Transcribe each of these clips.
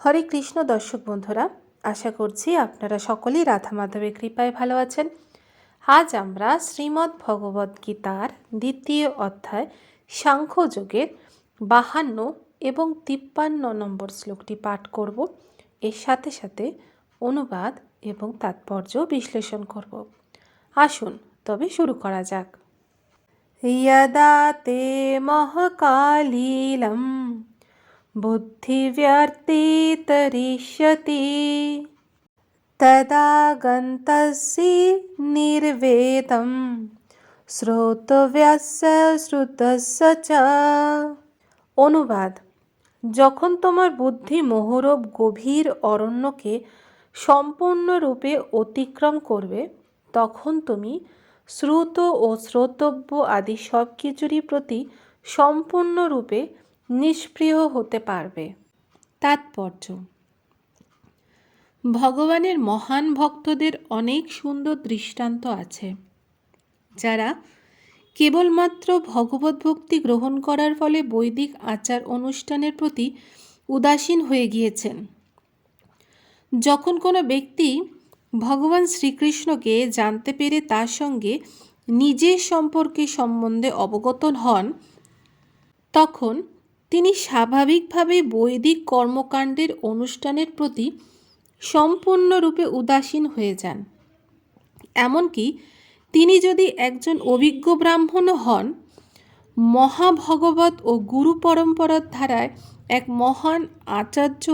হরে কৃষ্ণ দর্শক বন্ধুরা, আশা করছি আপনারা সকলেই রাধা মাধবের কৃপায় ভালো আছেন। আজ আমরা শ্রীমদ্ ভগবদ্গীতার ২য় অধ্যায় সাংখ্যযোগের ৫২ এবং ৫৩ নম্বর শ্লোকটি পাঠ করব। এর সাথে সাথে অনুবাদ এবং তাৎপর্য বিশ্লেষণ করব। আসুন তবে শুরু করা যাক। यदा ते महकालीलं बुद्धिव्यर्थितरिष्यति तदा गन्तस्य निर्वेदं শ্রোতব্যস্য শ্রুতস্য চ। অনুবাদ: যখন তোমার বুদ্ধি মোহরব গভীর অরণ্যকে সম্পূর্ণরূপে অতিক্রম করবে, তখন তুমি শ্রুত ও শ্রোতব্য আদি সব কিছুরই প্রতি সম্পূর্ণরূপে নিষ্প্রিয় হতে পারবে। তাৎপর্য: ভগবানের মহান ভক্তদের অনেক সুন্দর দৃষ্টান্ত আছে, যারা কেবলমাত্র ভগবত ভক্তি গ্রহণ করার ফলে বৈদিক আচার অনুষ্ঠানের প্রতি উদাসীন হয়ে গিয়েছেন। যখন কোনো ব্যক্তি ভগবান শ্রীকৃষ্ণকে জানতে পেরে তার সঙ্গে নিজের সম্বন্ধে অবগত হন, তখন তিনি স্বাভাবিকভাবে বৈদিক কর্মকাণ্ডের অনুষ্ঠানের প্রতি সম্পূর্ণরূপে উদাসীন হয়ে যান। এমনকি তিনি যদি একজন অভিজ্ঞ ব্রাহ্মণও হন, মহাভগবত ও গুরু পরম্পরার ধারায় এক মহান আচার্য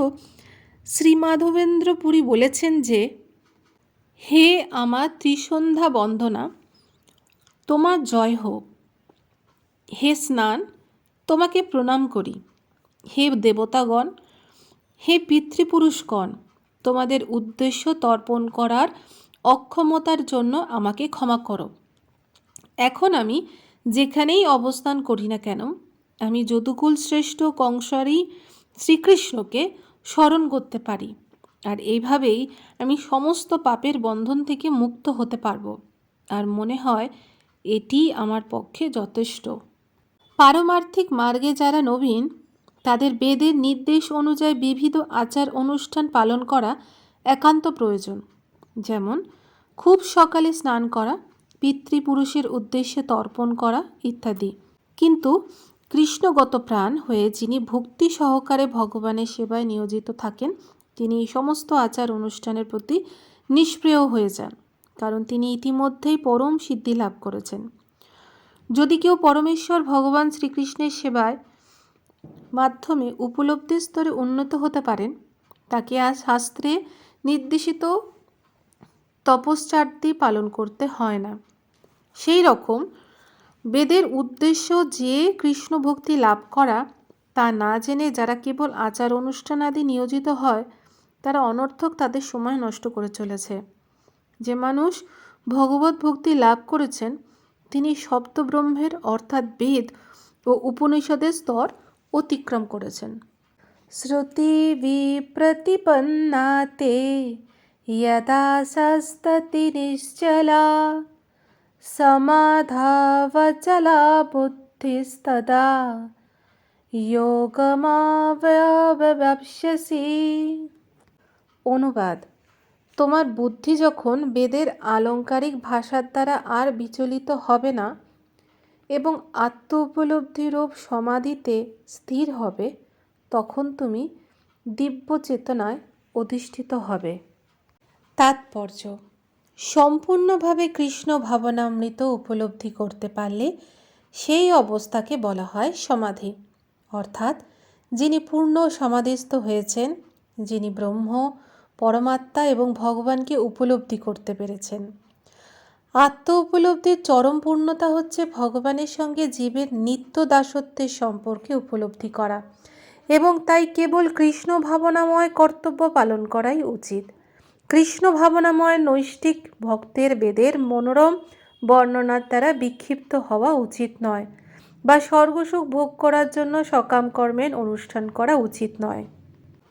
শ্রীমাধবেন্দ্র পুরী বলেছেন যে, হে আমার ত্রিসন্ধ্যা বন্দনা, তোমার জয় হোক। হে স্নান, তোমাকে প্রণাম করি। হে দেবতাগণ, হে পিতৃপুরুষগণ, তোমাদের উদ্দেশ্য তর্পণ করার অক্ষমতার জন্য আমাকে ক্ষমা করো। এখন আমি যেখানেই অবস্থান করি না কেন, আমি যদুকুল শ্রেষ্ঠ কংসারী শ্রীকৃষ্ণকে স্মরণ করতে পারি, আর এইভাবেই আমি সমস্ত পাপের বন্ধন থেকে মুক্ত হতে পারবো। আর মনে হয় এটি আমার পক্ষে যথেষ্ট। পারমার্থিক মার্গে যারা নবীন, তাদের বেদের নির্দেশ অনুযায়ী বিবিধ আচার অনুষ্ঠান পালন করা একান্ত প্রয়োজন। যেমন খুব সকালে স্নান করা, পিতৃপুরুষের উদ্দেশ্যে তর্পণ করা ইত্যাদি। কিন্তু কৃষ্ণগত প্রাণ হয়ে যিনি ভক্তি সহকারে ভগবানের সেবায় নিয়োজিত থাকেন, তিনি এই সমস্ত আচার অনুষ্ঠানের প্রতি নিষ্প্রিয় হয়ে যান, কারণ তিনি ইতিমধ্যেই পরম সিদ্ধি লাভ করেছেন। যদি কেউ পরমেশ্বর ভগবান শ্রীকৃষ্ণের সেবায় মাধ্যমে উপলব্ধির স্তরে উন্নত হতে পারেন, তাকে আজ শাস্ত্রে নির্দেশিত তপশ্চার্যি পালন করতে হয় না। সেই রকম বেদের উদ্দেশ্য যে কৃষ্ণ ভক্তি লাভ করা, তা না জেনে যারা কেবল আচার অনুষ্ঠান আদি নিয়োজিত হয়, তারা অনর্থক তাদের সময় নষ্ট করে চলেছে। যে মানুষ ভগবত ভক্তি লাভ করেছেন, তিনি সপ্তব্রহ্মের অর্থাৎ বেদ ও উপনিষদের স্তর অতিক্রম করেছেন। শ্রুতি বিপ্রতিপন্না তে यदा শাস্ততি নিশ্চলা সমাধাবচলা বুদ্ধিস্তদা যোগমাবব্যস্যসি। অনুবাদ: তোমার বুদ্ধি যখন বেদের আলংকারিক ভাষার দ্বারা আর বিচলিত হবে না এবং আত্ম উপলব্ধিরূপ সমাধিতে স্থির হবে, তখন তুমি দিব্য চেতনায় অধিষ্ঠিত হবে। তাৎপর্য: সম্পূর্ণভাবে কৃষ্ণ ভাবনামৃত উপলব্ধি করতে পারলে সেই অবস্থাকে বলা হয় সমাধি, অর্থাৎ যিনি পূর্ণ সমাধিস্থ হয়েছেন, যিনি ব্রহ্ম, পরমাত্মা এবং ভগবানকে উপলব্ধি করতে পেরেছেন। আত্ম উপলব্ধির চরম পূর্ণতা হচ্ছে ভগবানের সঙ্গে জীবের নিত্য দাসত্বের সম্পর্কে উপলব্ধি করা, এবং তাই কেবল কৃষ্ণ ভাবনাময় কর্তব্য পালন করাই উচিত। কৃষ্ণ ভাবনাময় নৈষ্ঠিক ভক্তের বেদের মনোরম বর্ণনার দ্বারা বিক্ষিপ্ত হওয়া উচিত নয়, বা স্বর্গসুখ ভোগ করার জন্য সকাম কর্মের অনুষ্ঠান করা উচিত নয়।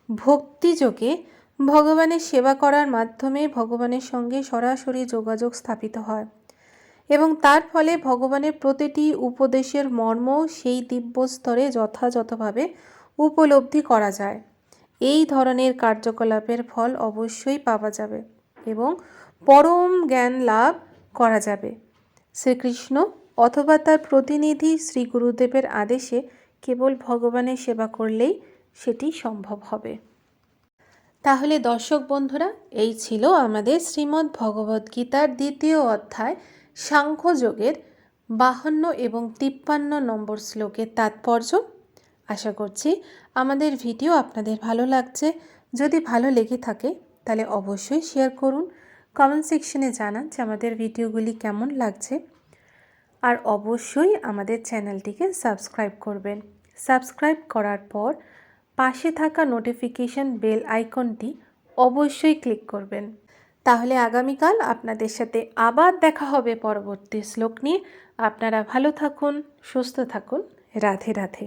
ভক্তিযোগে ভগবানের সেবা করার মাধ্যমে ভগবানের সঙ্গে সরাসরি যোগাযোগ স্থাপিত হয়, এবং তার ফলে ভগবানের প্রতিটি উপদেশের মর্ম সেই দিব্য স্তরে যথাযথভাবে উপলব্ধি করা যায়। এই ধরনের কার্যকলাপের ফল অবশ্যই পাওয়া যাবে এবং পরম জ্ঞান লাভ করা যাবে। শ্রীকৃষ্ণ অথবা তার প্রতিনিধি শ্রী গুরুদেবের আদেশে কেবল ভগবানের সেবা করলেই সেটি সম্ভব হবে। তাহলে দর্শক বন্ধুরা, এই ছিল আমাদের শ্রীমদ্ ভগবদ্গীতার 2য় অধ্যায় সাংখ্যযোগের 52 এবং 53 নম্বর শ্লোকের তাৎপর্য। আশা করছি আমাদের ভিডিও আপনাদের ভালো লাগছে। যদি ভালো লেগে থাকে তাহলে অবশ্যই শেয়ার করুন, কমেন্ট সেকশনে জানান যে আমাদের ভিডিওগুলি কেমন লাগছে। আর অবশ্যই আমাদের চ্যানেলটিকে সাবস্ক্রাইব করবেন। সাবস্ক্রাইব করার পর পাশে থাকা নোটিফিকেশন বেল আইকনটি অবশ্যই ক্লিক করবেন। তাহলে আগামীকাল আপনাদের সাথে আবার দেখা হবে পরবর্তী শ্লোক নিয়ে। আপনারা ভালো থাকুন, সুস্থ থাকুন। রাধে রাধে।